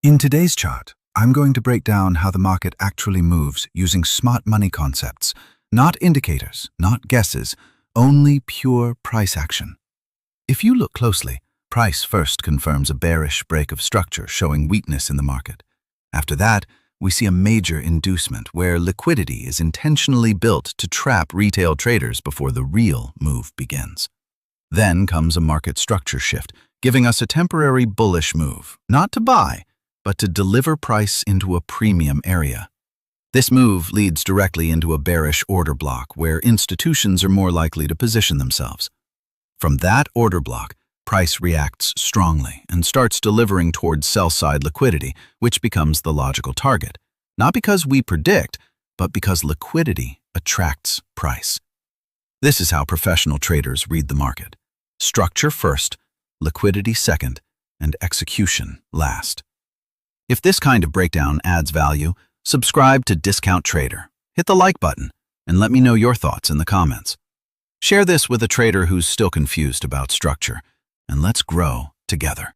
In today's chart, I'm going to break down how the market actually moves using smart money concepts, not indicators, not guesses, only pure price action. If you look closely, price first confirms a bearish break of structure showing weakness in the market. After that, we see a major inducement where liquidity is intentionally built to trap retail traders before the real move begins. Then comes a market structure shift, giving us a temporary bullish move, not to buy, but to deliver price into a premium area. This move leads directly into a bearish order block where institutions are more likely to position themselves. From that order block, price reacts strongly and starts delivering towards sell-side liquidity, which becomes the logical target, not because we predict, but because liquidity attracts price. This is how professional traders read the market. Structure first, liquidity second, and execution last. If this kind of breakdown adds value, subscribe to Discount Trader, hit the like button, and let me know your thoughts in the comments. Share this with a trader who's still confused about structure, and let's grow together.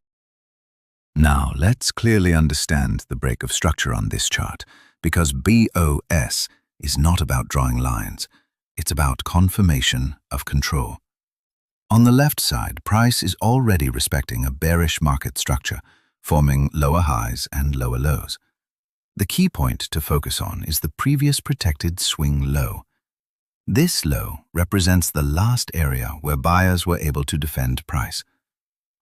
Now, let's clearly understand the break of structure on this chart, because BOS is not about drawing lines. It's about confirmation of control. On the left side, price is already respecting a bearish market structure, forming lower highs and lower lows. The key point to focus on is the previous protected swing low. This low represents the last area where buyers were able to defend price.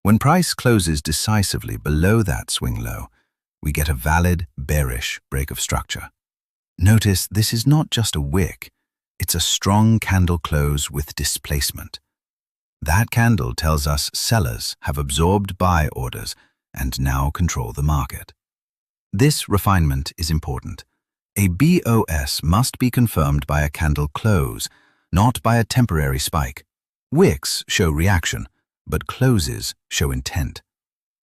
When price closes decisively below that swing low, we get a valid bearish break of structure. Notice this is not just a wick, it's a strong candle close with displacement. That candle tells us sellers have absorbed buy orders and now control the market. This refinement is important. A BOS must be confirmed by a candle close, not by a temporary spike. Wicks show reaction, but closes show intent.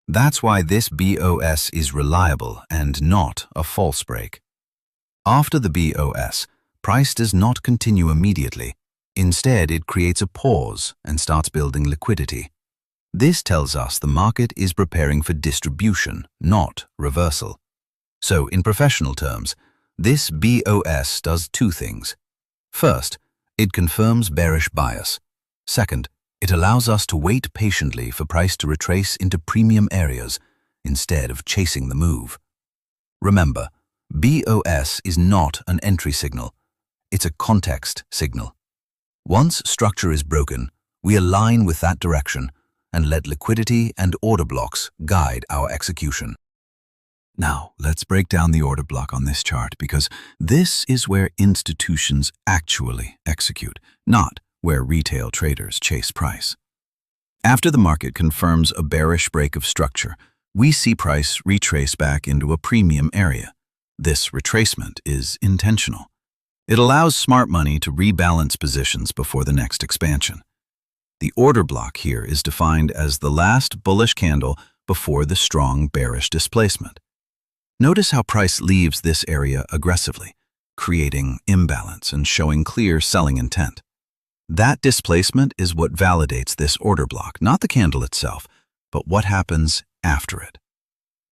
That's why this BOS is reliable and not a false break. After the BOS, price does not continue immediately. Instead, it creates a pause and starts building liquidity. This tells us the market is preparing for distribution, not reversal. So, in professional terms, this BOS does two things. First, it confirms bearish bias. Second, it allows us to wait patiently for price to retrace into premium areas instead of chasing the move. Remember, BOS is not an entry signal. It's a context signal. Once structure is broken, we align with that direction and let liquidity and order blocks guide our execution. Now, let's break down the order block on this chart because this is where institutions actually execute, not where retail traders chase price. After the market confirms a bearish break of structure, we see price retrace back into a premium area. This retracement is intentional. It allows smart money to rebalance positions before the next expansion. The order block here is defined as the last bullish candle before the strong bearish displacement. Notice how price leaves this area aggressively, creating imbalance and showing clear selling intent. That displacement is what validates this order block, not the candle itself, but what happens after it.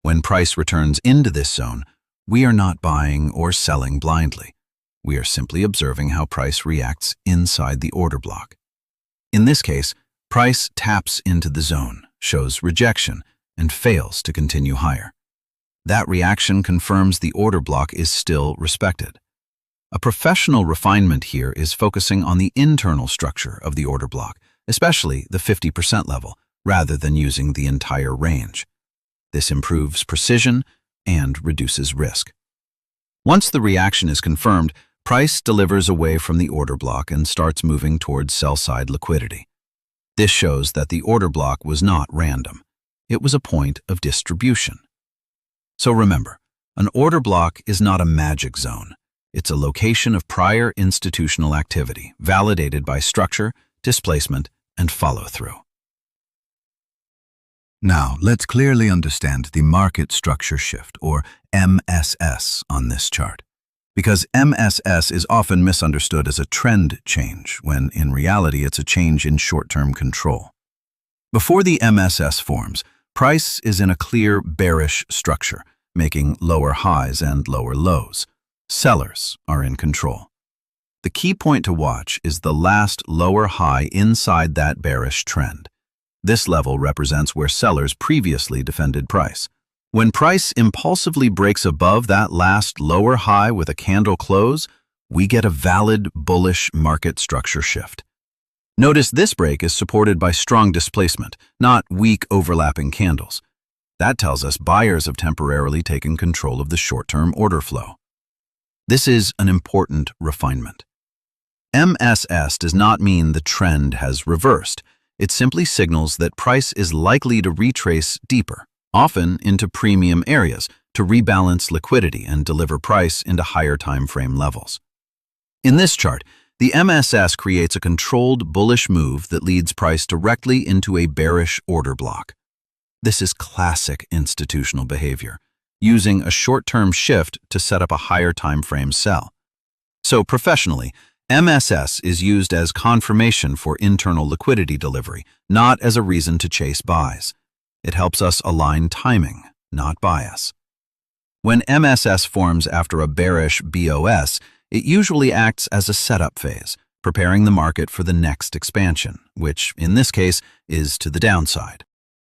When price returns into this zone, we are not buying or selling blindly. We are simply observing how price reacts inside the order block. In this case, price taps into the zone, shows rejection, and fails to continue higher. That reaction confirms the order block is still respected. A professional refinement here is focusing on the internal structure of the order block, especially the 50% level, rather than using the entire range. This improves precision and reduces risk. Once the reaction is confirmed, price delivers away from the order block and starts moving towards sell-side liquidity. This shows that the order block was not random. It was a point of distribution. So remember, an order block is not a magic zone. It's a location of prior institutional activity, validated by structure, displacement, and follow-through. Now, let's clearly understand the market structure shift, or MSS, on this chart. Because MSS is often misunderstood as a trend change, when in reality it's a change in short-term control. Before the MSS forms, price is in a clear bearish structure, making lower highs and lower lows. Sellers are in control. The key point to watch is the last lower high inside that bearish trend. This level represents where sellers previously defended price. When price impulsively breaks above that last lower high with a candle close, we get a valid bullish market structure shift. Notice this break is supported by strong displacement, not weak overlapping candles. That tells us buyers have temporarily taken control of the short-term order flow. This is an important refinement. MSS does not mean the trend has reversed. It simply signals that price is likely to retrace deeper, often into premium areas, to rebalance liquidity and deliver price into higher time frame levels. In this chart, the MSS creates a controlled bullish move that leads price directly into a bearish order block. This is classic institutional behavior, using a short-term shift to set up a higher time frame sell. So professionally, MSS is used as confirmation for internal liquidity delivery, not as a reason to chase buys. It helps us align timing, not bias. When MSS forms after a bearish BOS, it usually acts as a setup phase, preparing the market for the next expansion, which, in this case, is to the downside.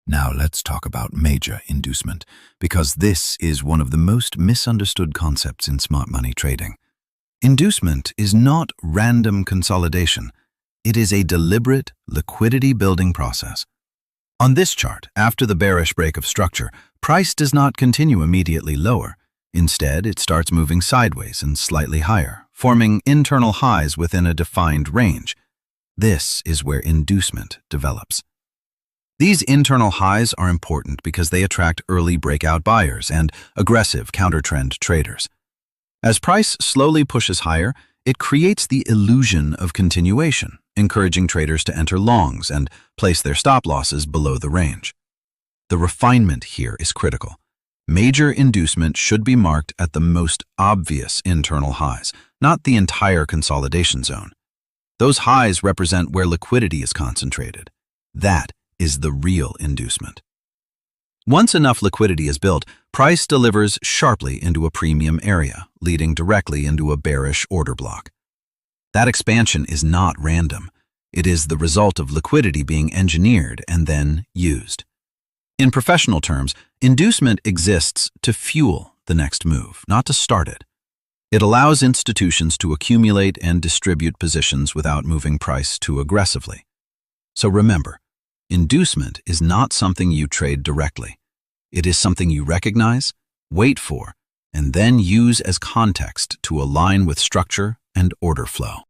Now let's talk about major inducement, because this is one of the most misunderstood concepts in smart money trading. Inducement is not random consolidation. It is a deliberate liquidity-building process. On this chart, after the bearish break of structure, price does not continue immediately lower. Instead, it starts moving sideways and slightly higher, forming internal highs within a defined range. This is where inducement develops. These internal highs are important because they attract early breakout buyers and aggressive counter-trend traders. As price slowly pushes higher, it creates the illusion of continuation, encouraging traders to enter longs and place their stop losses below the range. The refinement here is critical. Major inducement should be marked at the most obvious internal highs, not the entire consolidation zone. Those highs represent where liquidity is concentrated. That is the real inducement. Once enough liquidity is built, price delivers sharply into a premium area, leading directly into a bearish order block. That expansion is not random. It is the result of liquidity being engineered and then used. In professional terms, inducement exists to fuel the next move, not to start it. It allows institutions to accumulate and distribute positions without moving price too aggressively. So remember, inducement is not something you trade directly. It is something you recognize, wait for, and then use as context to align with structure and order flow.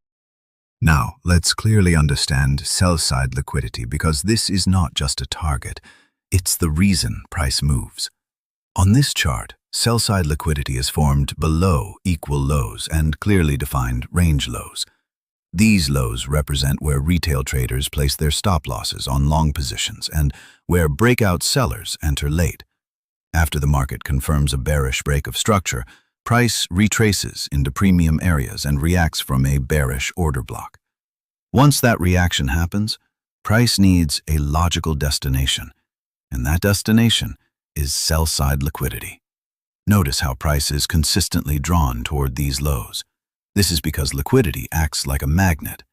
Now, let's clearly understand sell-side liquidity, because this is not just a target. It's the reason price moves. On this chart, sell-side liquidity is formed below equal lows and clearly defined range lows. These lows represent where retail traders place their stop losses on long positions and where breakout sellers enter late. After the market confirms a bearish break of structure, price retraces into premium areas and reacts from a bearish order block. Once that reaction happens, price needs a logical destination, and that destination is sell-side liquidity. Notice how price is consistently drawn toward these lows. This is because liquidity acts like a magnet.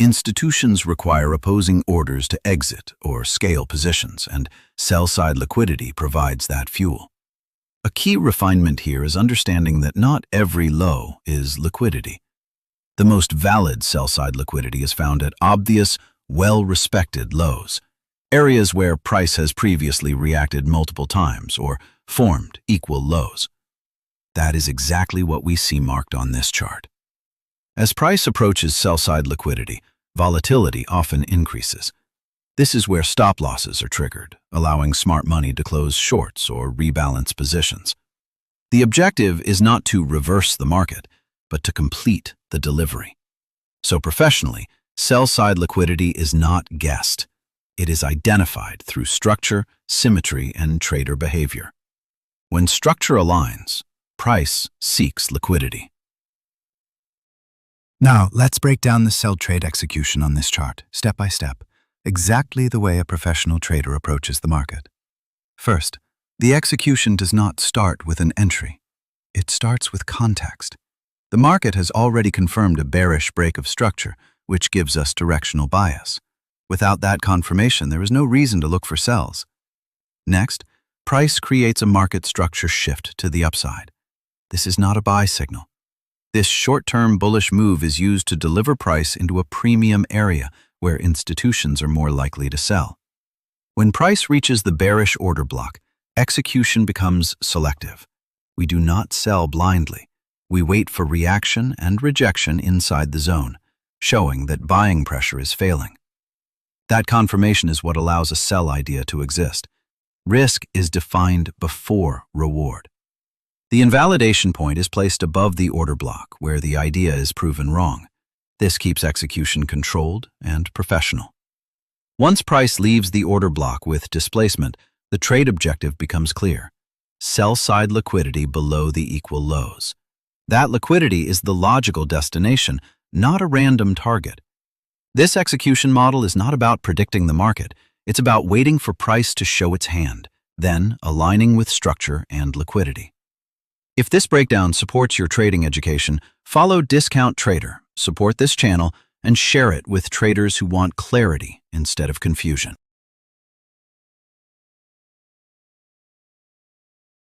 Institutions require opposing orders to exit or scale positions, and sell-side liquidity provides that fuel. A key refinement here is understanding that not every low is liquidity. The most valid sell-side liquidity is found at obvious, well-respected lows, areas where price has previously reacted multiple times or formed equal lows. That is exactly what we see marked on this chart. As price approaches sell-side liquidity, volatility often increases. This is where stop losses are triggered, allowing smart money to close shorts or rebalance positions. The objective is not to reverse the market, but to complete the delivery. So professionally, sell-side liquidity is not guessed. It is identified through structure, symmetry, and trader behavior. When structure aligns, price seeks liquidity. Now, let's break down the sell trade execution on this chart, step by step, exactly the way a professional trader approaches the market. First, The execution does not start with an entry. It starts with context. The market has already confirmed a bearish break of structure, which gives us directional bias. Without that confirmation, there is no reason to look for sells. Next, price creates a market structure shift to the upside. This is not a buy signal. This short-term bullish move is used to deliver price into a premium area where institutions are more likely to sell. When price reaches the bearish order block, execution becomes selective. We do not sell blindly. We wait for reaction and rejection inside the zone, showing that buying pressure is failing. That confirmation is what allows a sell idea to exist. Risk is defined before reward. The invalidation point is placed above the order block, where the idea is proven wrong. This keeps execution controlled and professional. Once price leaves the order block with displacement, the trade objective becomes clear. Sell-side liquidity below the equal lows. That liquidity is the logical destination, not a random target. This execution model is not about predicting the market. It's about waiting for price to show its hand, then aligning with structure and liquidity. If this breakdown supports your trading education, follow Discount Trader, support this channel, and share it with traders who want clarity instead of confusion.